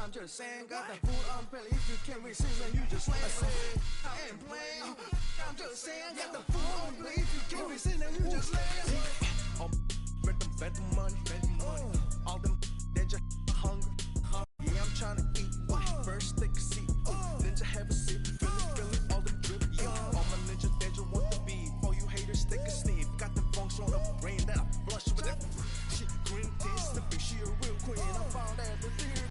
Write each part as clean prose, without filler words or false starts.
I'm just saying, got that food on belly. If you can't resist, then you just lay. I ain't playing. I'm just saying, got the food on belly. If you can't resist, then you just lay. Spend the money, all them they just hungry. Yeah, I'm trying to eat. First take a seat, then just have a sip. Feel it, all them drip. Yeah, all my ninjas they just want to be. For you haters, take a sniff. Got the funks on the brain that I blush with that. She green tea, slipping. She a real queen. I found everything.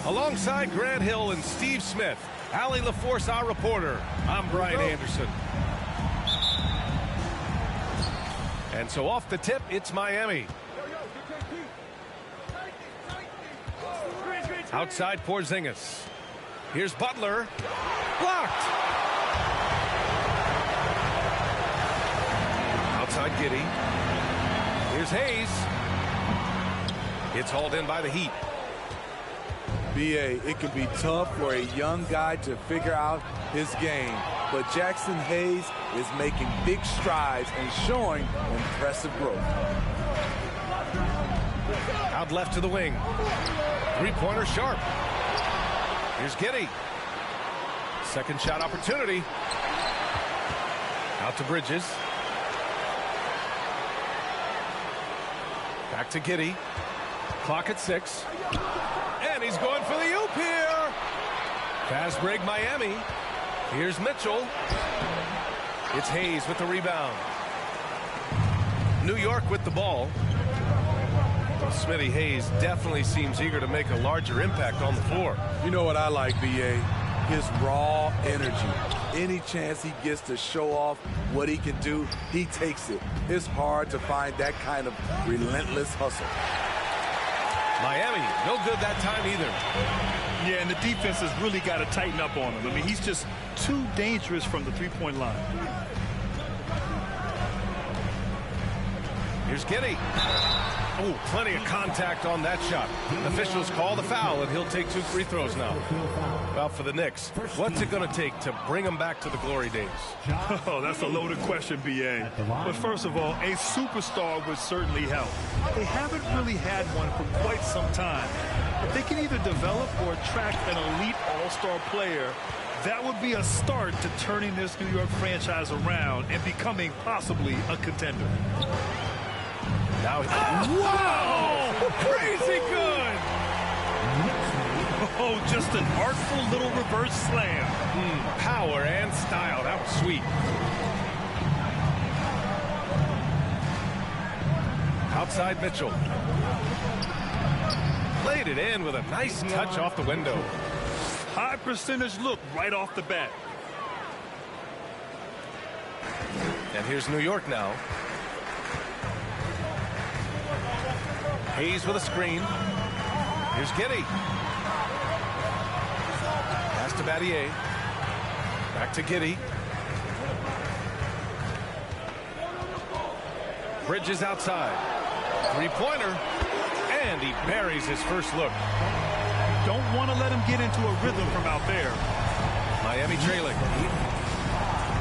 Alongside Grant Hill and Steve Smith, Allie LaForce, our reporter. I'm Brian Anderson. And so off the tip, it's Miami. Outside Porzingis. Here's Butler. Blocked. Outside Giddey. Here's Hayes. It's hauled in by the Heat. BA, it can be tough for a young guy to figure out his game, but Jackson Hayes is making big strides and showing impressive growth. Out left to the wing. Three-pointer sharp. Here's Giddey. Second shot opportunity. Out to Bridges. Back to Giddey. Clock at 6. And he's going for the oop here. Fast break Miami. Here's Mitchell. It's Hayes with the rebound. New York with the ball. Smitty Hayes definitely seems eager to make a larger impact on the floor. You know what I like, BA? His raw energy. Any chance he gets to show off what he can do, he takes it. It's hard to find that kind of relentless hustle. Miami, no good that time either. Yeah, and the defense has really got to tighten up on him. I mean, he's just too dangerous from the three-point line. Here's Giddey. Oh, plenty of contact on that shot. Officials call the foul, and he'll take 2 free throws now. Well, for the Knicks, what's it going to take to bring them back to the glory days? Oh, that's a loaded question, B.A. But first of all, a superstar would certainly help. They haven't really had one for quite some time. If they can either develop or attract an elite all-star player, that would be a start to turning this New York franchise around and becoming possibly a contender. Now, wow! Crazy good! Oh, just an artful little reverse slam. Power and style. That was sweet. Outside Mitchell. Played it in with a nice touch off the window. High percentage look right off the bat. And here's New York now. Hayes with a screen. Here's Giddey. Pass to Battier. Back to Giddey. Bridges outside. Three-pointer. And he buries his first look. Don't want to let him get into a rhythm from out there. Miami trailing.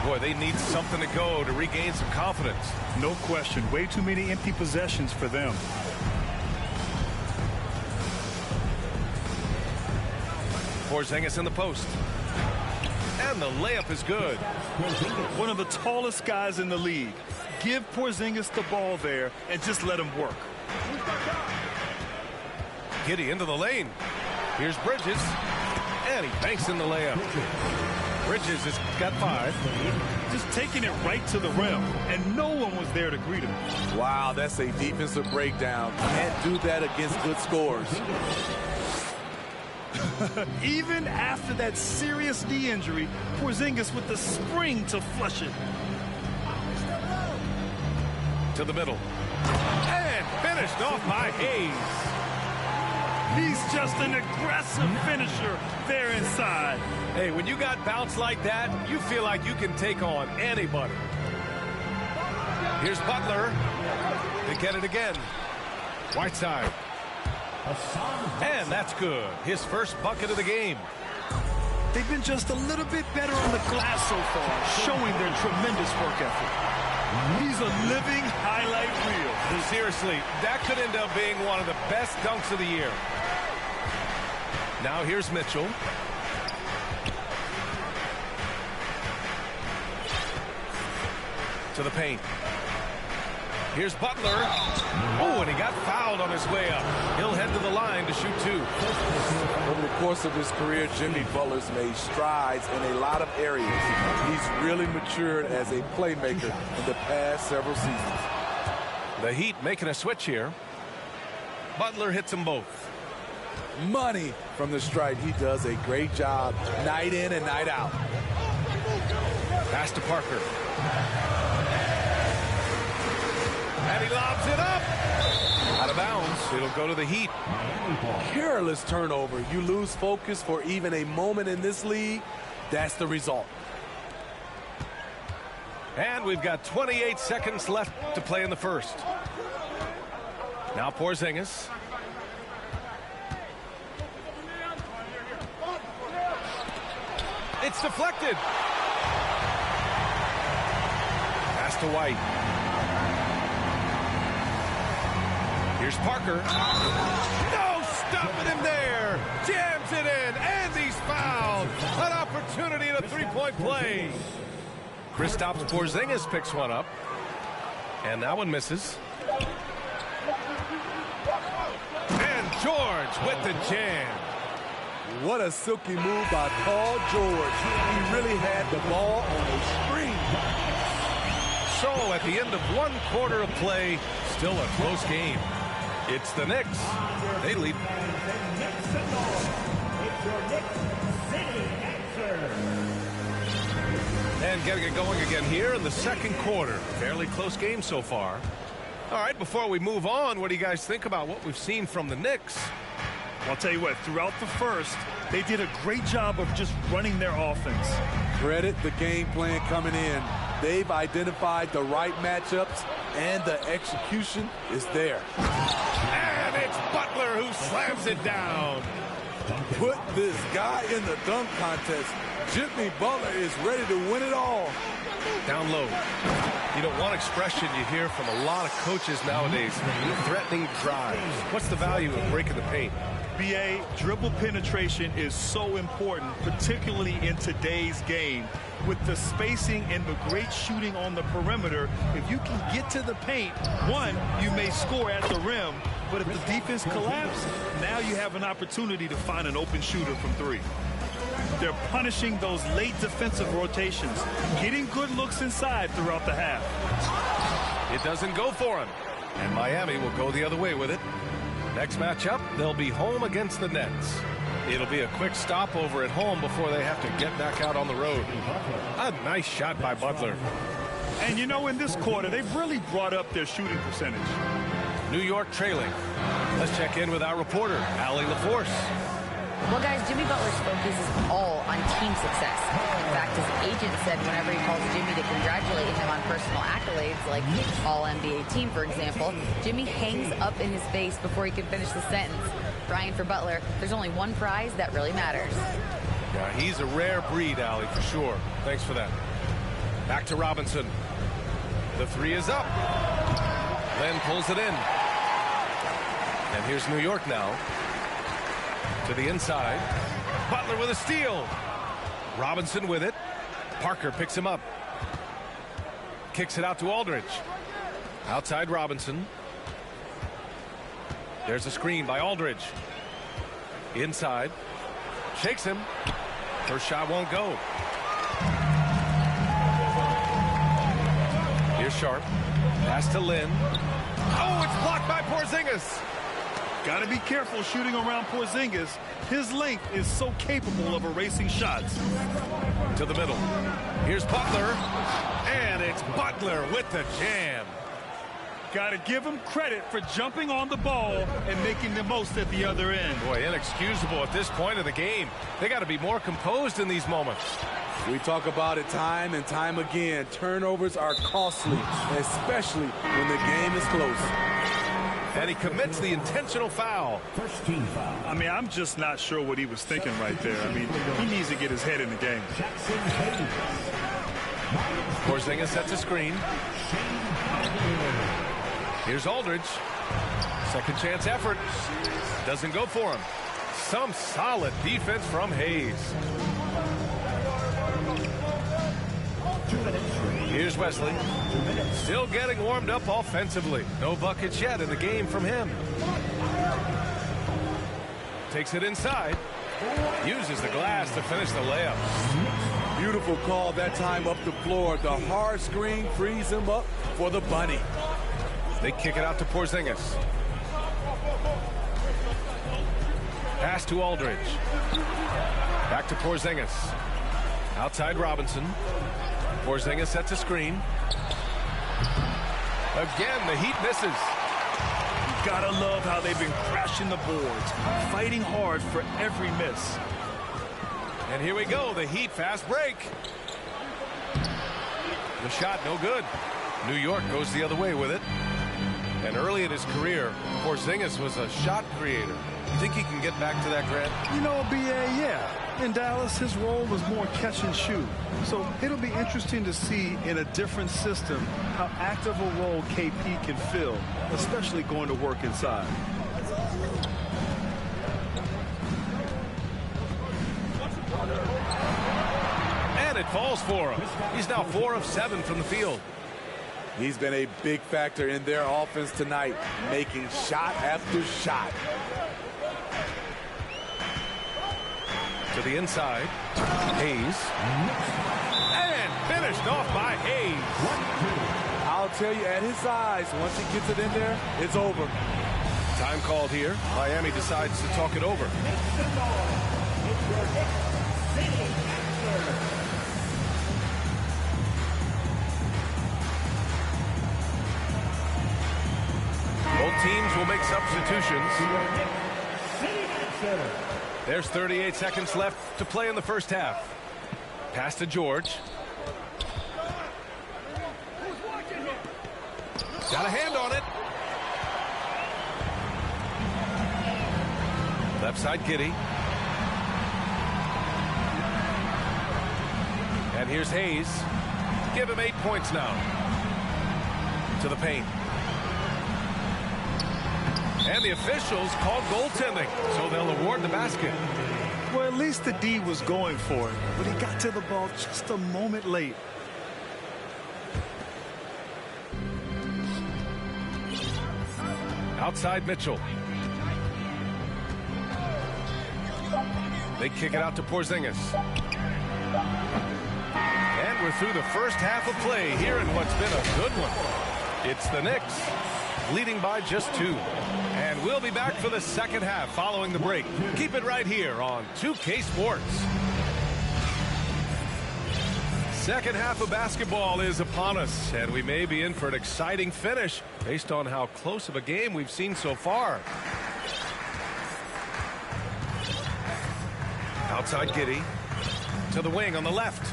Boy, they need something to go to regain some confidence. No question. Way too many empty possessions for them. Porzingis in the post. And the layup is good. One of the tallest guys in the league. Give Porzingis the ball there and just let him work. Giddey into the lane. Here's Bridges. And he banks in the layup. Bridges has got 5. Just taking it right to the rim, and no one was there to greet him. Wow, that's a defensive breakdown. Can't do that against good scores. Even after that serious knee injury, Porzingis with the spring to flush it. To the middle. And finished off by Hayes. He's just an aggressive finisher there inside. Hey, when you got bounce like that, you feel like you can take on anybody. Here's Butler. They get it again. Whiteside. And that's good. His first bucket of the game. They've been just a little bit better on the glass so far, showing their tremendous work ethic. He's a living highlight reel. Seriously, that could end up being one of the best dunks of the year. Now here's Mitchell. To the paint. Here's Butler. Oh, and he got fouled on his way up. He'll head to the line to shoot 2. Over the course of his career, Jimmy Butler's made strides in a lot of areas. He's really matured as a playmaker in the past several seasons. The Heat making a switch here. Butler hits them both. Money from the stripe. He does a great job night in and night out. Pass to Parker. And he lobs it up. Out of bounds. It'll go to the Heat. Careless turnover. You lose focus for even a moment in this league. That's the result. And we've got 28 seconds left to play in the first. Now Porzingis. It's deflected. Pass to White. Here's Parker. No stopping him there. Jams it in, and he's fouled. An opportunity at a three-point play. Kristaps Porzingis picks one up. And that one misses. And George with the jam. What a silky move by Paul George. He really had the ball on a string. So at the end of 1 quarter of play, still a close game. It's the Knicks. They lead. And getting it going again here in the second quarter. Fairly close game so far. All right, before we move on, what do you guys think about what we've seen from the Knicks? I'll tell you what, throughout the first, they did a great job of just running their offense. Credit the game plan coming in. They've identified the right matchups and the execution is there. And it's Butler who slams it down. Put this guy in the dunk contest. Jimmy Butler is ready to win it all. Down low. You know, one expression you hear from a lot of coaches nowadays, threatening drives. What's the value of breaking the paint? BA, dribble penetration is so important, particularly in today's game. With the spacing and the great shooting on the perimeter, if you can get to the paint, one, you may score at the rim, but if the defense collapses, now you have an opportunity to find an open shooter from three. They're punishing those late defensive rotations, getting good looks inside throughout the half. It doesn't go for him, and Miami will go the other way with it. Next matchup, they'll be home against the Nets. It'll be a quick stopover at home before they have to get back out on the road. A nice shot by Butler. And you know, in this quarter, they've really brought up their shooting percentage. New York trailing. Let's check in with our reporter, Allie LaForce. Well, guys, Jimmy Butler's focus is all on team success. In fact, his agent said whenever he calls Jimmy to congratulate him on personal accolades, like All-NBA team, for example, Jimmy hangs up in his face before he can finish the sentence. Brian, for Butler, there's only one prize that really matters. Yeah, he's a rare breed, Allie, for sure. Thanks for that. Back to Robinson. The three is up. Len pulls it in. And here's New York now. To the inside. Butler with a steal. Robinson with it. Parker picks him up. Kicks it out to Aldridge. Outside Robinson. There's a screen by Aldridge. Inside. Shakes him. First shot won't go. Here's Sharp. Pass to Lynn. Oh, it's blocked by Porzingis. Got to be careful shooting around Porzingis. His length is so capable of erasing shots. To the middle. Here's Butler. And it's Butler with the jam. Got to give him credit for jumping on the ball and making the most at the other end. Boy, inexcusable at this point of the game. They got to be more composed in these moments. We talk about it time and time again. Turnovers are costly, especially when the game is close. And he commits the intentional foul. First team foul. I mean, I'm just not sure what he was thinking right there. I mean, he needs to get his head in the game. Porzingis sets a screen. Here's Aldridge. Second chance effort. Doesn't go for him. Some solid defense from Hayes. Here's Wesley. Still getting warmed up offensively. No buckets yet in the game from him. Takes it inside. Uses the glass to finish the layup. Beautiful call that time up the floor. The hard screen frees him up for the bunny. They kick it out to Porzingis. Pass to Aldridge. Back to Porzingis. Outside Robinson. Porzingis sets a screen. Again, the Heat misses. You gotta love how they've been crashing the boards, fighting hard for every miss. And here we go, the Heat fast break. The shot no good. New York goes the other way with it. And early in his career, Porzingis was a shot creator. You think he can get back to that, Grant? You know, BA, yeah. In Dallas, his role was more catch and shoot. So it'll be interesting to see in a different system how active a role KP can fill, especially going to work inside. And it falls for him. He's now 4 of 7 from the field. He's been a big factor in their offense tonight, making shot after shot. To the inside. Hayes. And finished off by Hayes. I'll tell you, at his size, once he gets it in there, it's over. Time called here. Miami decides to talk it over. Both teams will make substitutions. There's 38 seconds left to play in the first half. Pass to George. Got a hand on it. Left side, Giddey. And here's Hayes. Give him 8 points now. To the paint. And the officials called goaltending, so they'll award the basket. Well, at least the D was going for it, but he got to the ball just a moment late. Outside Mitchell. They kick it out to Porzingis. And we're through the first half of play here in what's been a good one. It's the Knicks leading by just 2. And we'll be back for the second half following the break. Keep it right here on 2K Sports. Second half of basketball is upon us, and we may be in for an exciting finish based on how close of a game we've seen so far. Outside Giddey to the wing on the left.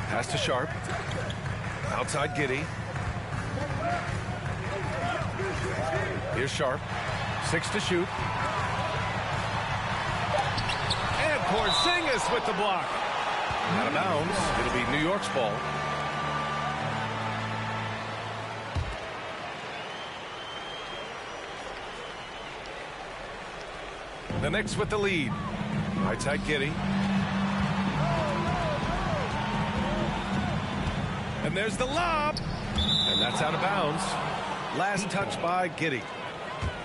Pass to Sharp. Outside Giddey. Here's Sharp. 6 to shoot. And Porzingis with the block. Out of bounds. It'll be New York's ball. The Knicks with the lead. Right side Giddey. And there's the lob. And that's out of bounds. Last touch by Giddey.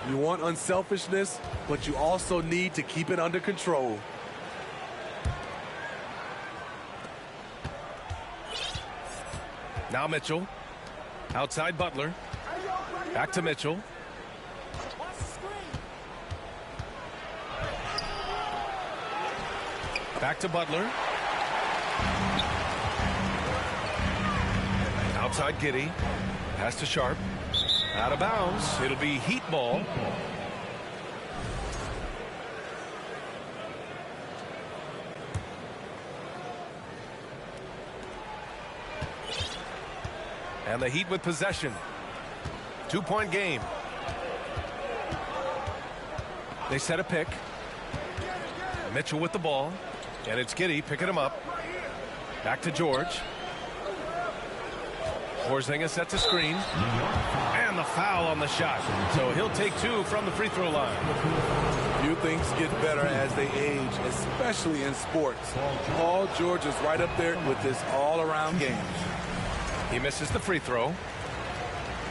You want unselfishness, but you also need to keep it under control. Now Mitchell. Outside Butler. Back to Mitchell. Back to Butler. Outside Giddey. Pass to Sharp. Out of bounds. It'll be Heat ball. And the Heat with possession. 2-point game. They set a pick. Mitchell with the ball. And it's Giddey picking him up. Back to George. Porzingis sets a screen. And the foul on the shot. So he'll take 2 from the free throw line. Few things get better as they age, especially in sports. Paul George is right up there with this all-around game. He misses the free throw.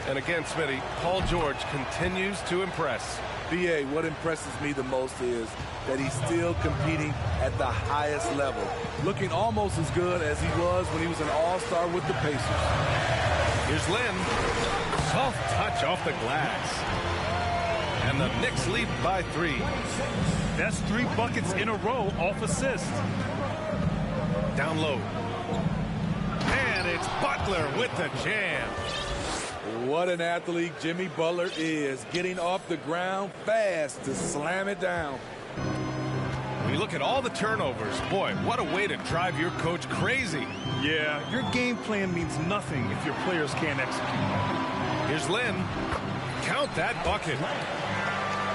And again, Smitty, Paul George continues to impress. BA, what impresses me the most is that he's still competing at the highest level. Looking almost as good as he was when he was an all-star with the Pacers. Here's Lynn. Soft touch off the glass. And the Knicks lead by 3. That's 3 buckets in a row off assist. Down low. And it's Butler with the jam. What an athlete Jimmy Butler is, getting off the ground fast to slam it down. When you look at all the turnovers, boy, what a way to drive your coach crazy. Yeah, your game plan means nothing if your players can't execute. Here's Lynn. Count that bucket.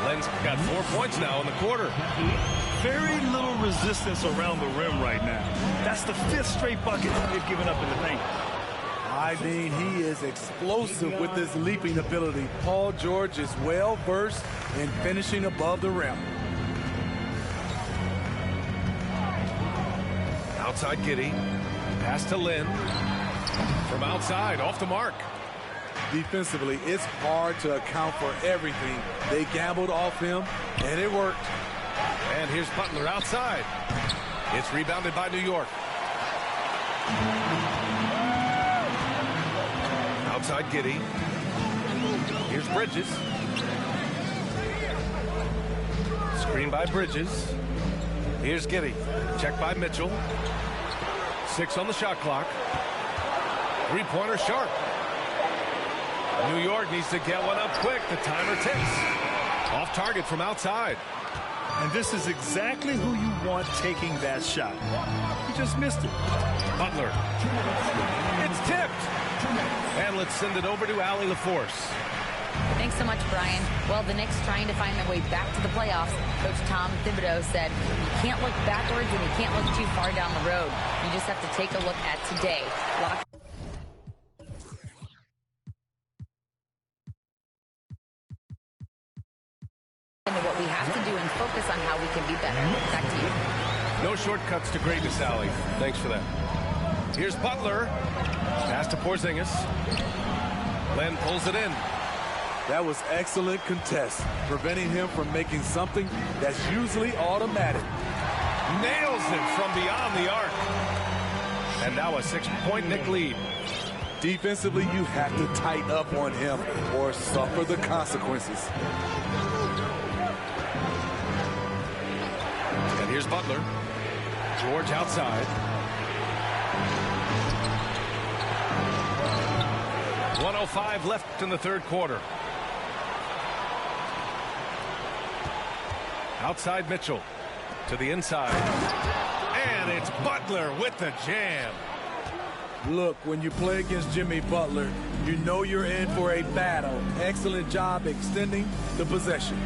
Lynn's got 4 points now in the quarter. Very little resistance around the rim right now. That's the 5th straight bucket they've given up in the paint. I mean, he is explosive with his leaping ability. Paul George is well versed in finishing above the rim. Outside Giddey. Pass to Lynn. From outside, off the mark. Defensively, it's hard to account for everything. They gambled off him, and it worked. And here's Butler outside. It's rebounded by New York. Outside Giddey. Here's Bridges. Screen by Bridges. Here's Giddey. Check by Mitchell. 6 on the shot clock. 3-pointer Sharp. New York needs to get one up quick. The timer ticks. Off target from outside. And this is exactly who you want taking that shot. He just missed it. Butler. It's tipped. And let's send it over to Allie LaForce. Thanks so much, Brian. Well, the Knicks trying to find their way back to the playoffs. Coach Tom Thibodeau said, you can't look backwards and you can't look too far down the road. You just have to take a look at today. What we have to do and focus on how we can be better. Back to you. No shortcuts to greatness, Allie. Thanks for that. Here's Butler. Pass to Porzingis. Len pulls it in. That was excellent contest, preventing him from making something that's usually automatic. Nails it from beyond the arc. And now a 6-point Knick lead. Defensively, you have to tighten up on him or suffer the consequences. And here's Butler. George outside. 1:05 left in the third quarter. Outside Mitchell to the inside. And it's Butler with the jam. Look, when you play against Jimmy Butler, you know you're in for a battle. Excellent job extending the possession.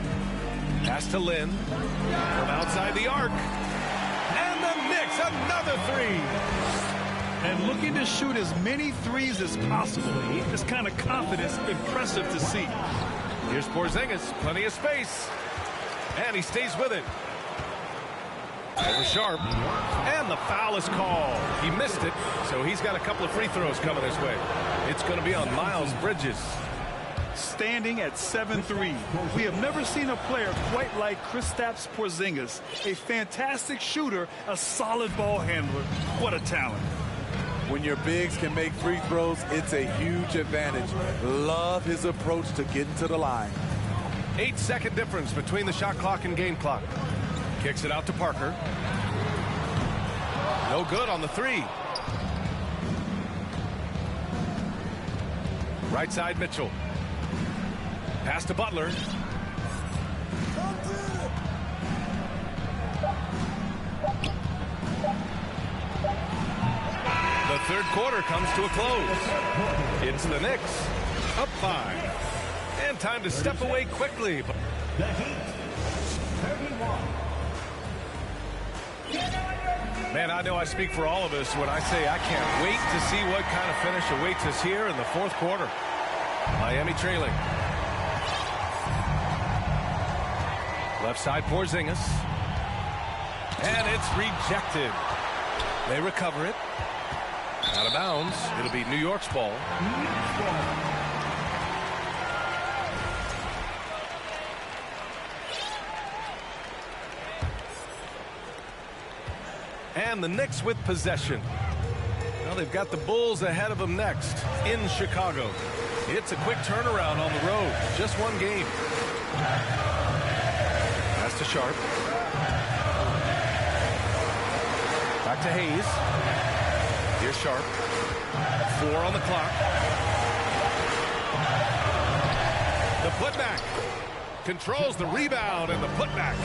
Pass to Lynn from outside the arc. And the Knicks, another three. And looking to shoot as many threes as possible. This kind of confidence, impressive to see. Here's Porzingis, plenty of space. And he stays with it. Over Sharp. And the foul is called. He missed it, so he's got a couple of free throws coming his way. It's going to be on Miles Bridges. Standing at 7'3", we have never seen a player quite like Kristaps Porzingis. A fantastic shooter, a solid ball handler. What a talent. When your bigs can make free throws, it's a huge advantage. Love his approach to getting to the line. 8-second difference between the shot clock and game clock. Kicks it out to Parker. No good on the three. Right side Mitchell. Pass to Butler. The third quarter comes to a close. It's the Knicks up 5. And time to step away quickly. The Heat, 31. Man, I know I speak for all of us when I say I can't wait to see what kind of finish awaits us here in the fourth quarter. Miami trailing. Left side Porzingis. And it's rejected. They recover it. Out of bounds. It'll be New York's ball. And the Knicks with possession. Well, they've got the Bulls ahead of them next in Chicago. It's a quick turnaround on the road. Just one game. Pass to Sharp. Back to Hayes. Here's Sharp. 4 on the clock. The putback. Controls the rebound and the putback.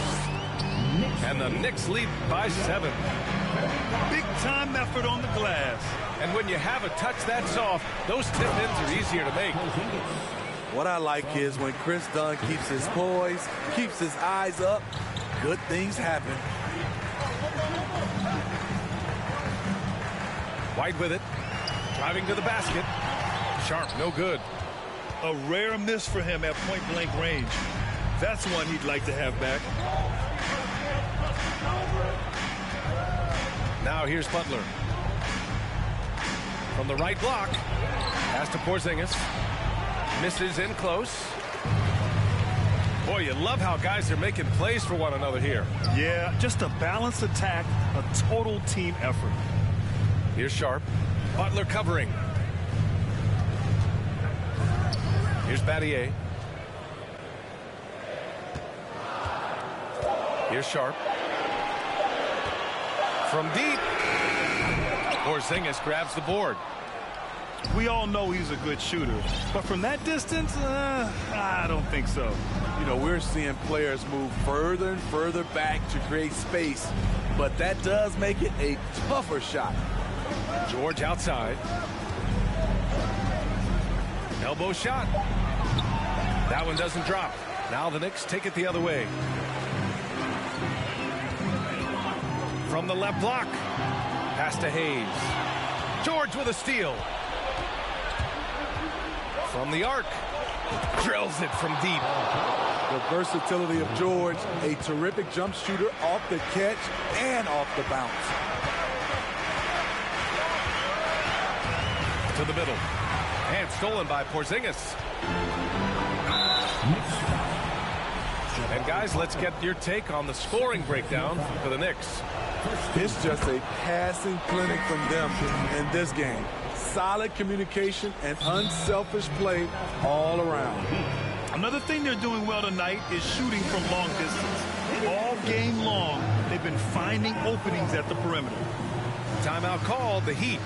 And the Knicks lead by 7. Big time effort on the glass. And when you have a touch that soft, those tip-ins are easier to make. What I like is when Chris Dunn keeps his poise, keeps his eyes up, good things happen. White with it. Driving to the basket. Sharp, no good. A rare miss for him at point-blank range. That's one he'd like to have back. Now here's Butler. From the right block. Pass to Porzingis. Misses in close. Boy, you love how guys are making plays for one another here. Yeah, just a balanced attack, a total team effort. Here's Sharp. Butler covering. Here's Battier. Here's Sharp. From deep. Porzingis grabs the board. We all know he's a good shooter, but from that distance, I don't think so. You know, we're seeing players move further and further back to create space, but that does make it a tougher shot. George outside. Elbow shot. That one doesn't drop. Now the Knicks take it the other way. From the left block. Pass to Hayes. George with a steal. From the arc. Drills it from deep. The versatility of George, a terrific jump shooter off the catch and off the bounce. To the middle. And stolen by Porzingis. And guys, let's get your take on the scoring breakdown for the Knicks. It's just a passing clinic from them in this game. Solid communication and unselfish play all around. Another thing they're doing well tonight is shooting from long distance. All game long, they've been finding openings at the perimeter. Timeout called, the Heat.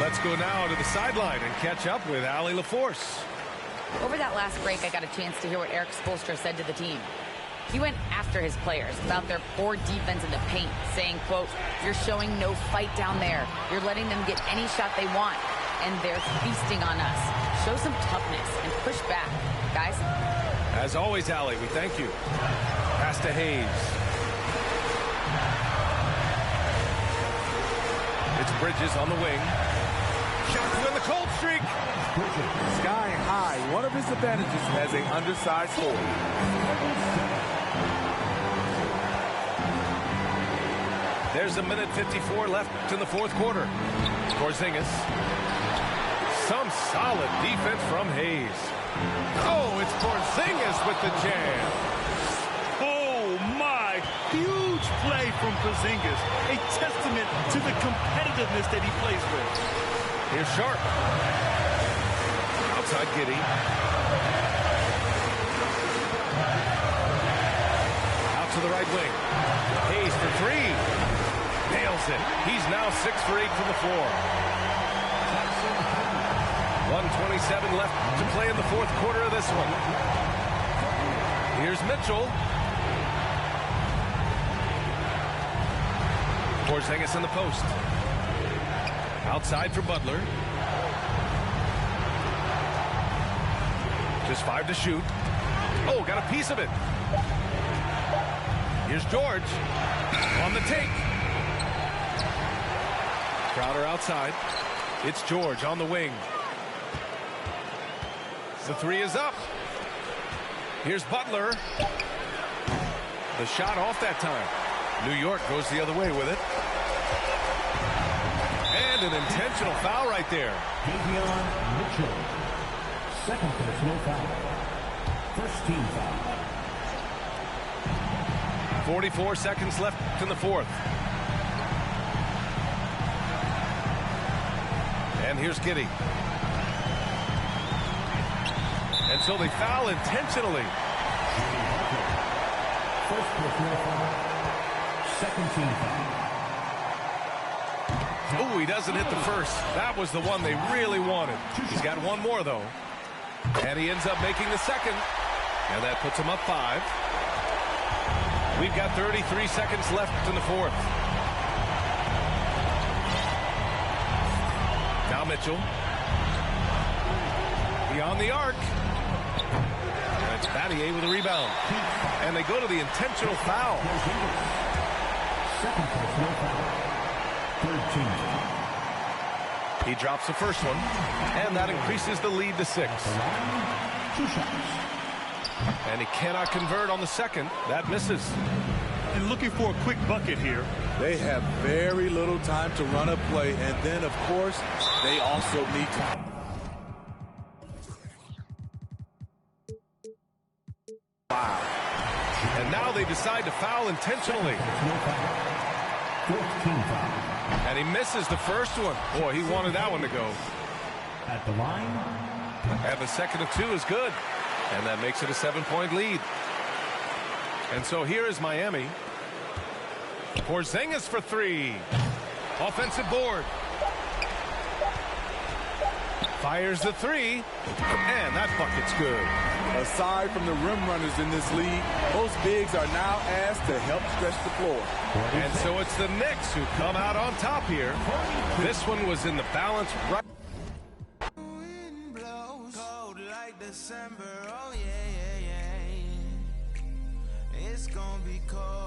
Let's go now to the sideline and catch up with Allie LaForce. Over that last break, I got a chance to hear what Eric Spoelstra said to the team. He went after his players about their poor defense in the paint, saying, quote, "You're showing no fight down there. You're letting them get any shot they want, and they're feasting on us. Show some toughness and push back, guys." As always, Allie, we thank you. Pass to Hayes. It's Bridges on the wing. Shot to win the cold streak. Sky high. One of his advantages as an undersized forward. There's a minute 54 left in the fourth quarter. Porzingis. Some solid defense from Hayes. Oh, it's Porzingis with the jam. Oh, my. Huge play from Porzingis. A testament to the competitiveness that he plays with. Here's Sharp. Outside Giddey. Out to the right wing. Hayes for three. Nails it. He's now 6 for 8 from the floor. 1:27 left to play in the fourth quarter of this one. Here's Mitchell. Porzingis in the post. Outside for Butler. Just 5 to shoot. Oh, got a piece of it. Here's George on the take. Crowder outside. It's George on the wing. The three is up. Here's Butler. The shot off that time. New York goes the other way with it. And an intentional foul right there. Davion Mitchell. Second personal foul. First team foul. 44 seconds left in the fourth. And here's Giddey. And so they foul intentionally. First personal foul. Second team foul. Oh, he doesn't hit the first. That was the one they really wanted. He's got one more, though. And he ends up making the second. And that puts him up 5. We've got 33 seconds left in the fourth. Now Mitchell. Beyond the arc. And it's Battier with a rebound. And they go to the intentional foul. Second personal foul. Third team foul. He drops the first one. And that increases the lead to 6. 2 shots. And he cannot convert on the second. That misses. And looking for a quick bucket here. They have very little time to run a play, and then, of course, they also need to. Wow. And now they decide to foul intentionally. Fourth team foul. And he misses the first one. Boy, he wanted that one to go. At the line. And the second of 2 is good. And that makes it a 7-point lead. And so here is Miami. Porzingis for 3. Offensive board. Fires the three, and that bucket's good. Aside from the rim runners in this league, most bigs are now asked to help stretch the floor. And so it's the Knicks who come out on top here. This one was in the balance right. Wind blows cold like December. Oh yeah, yeah, yeah. It's gonna be cold.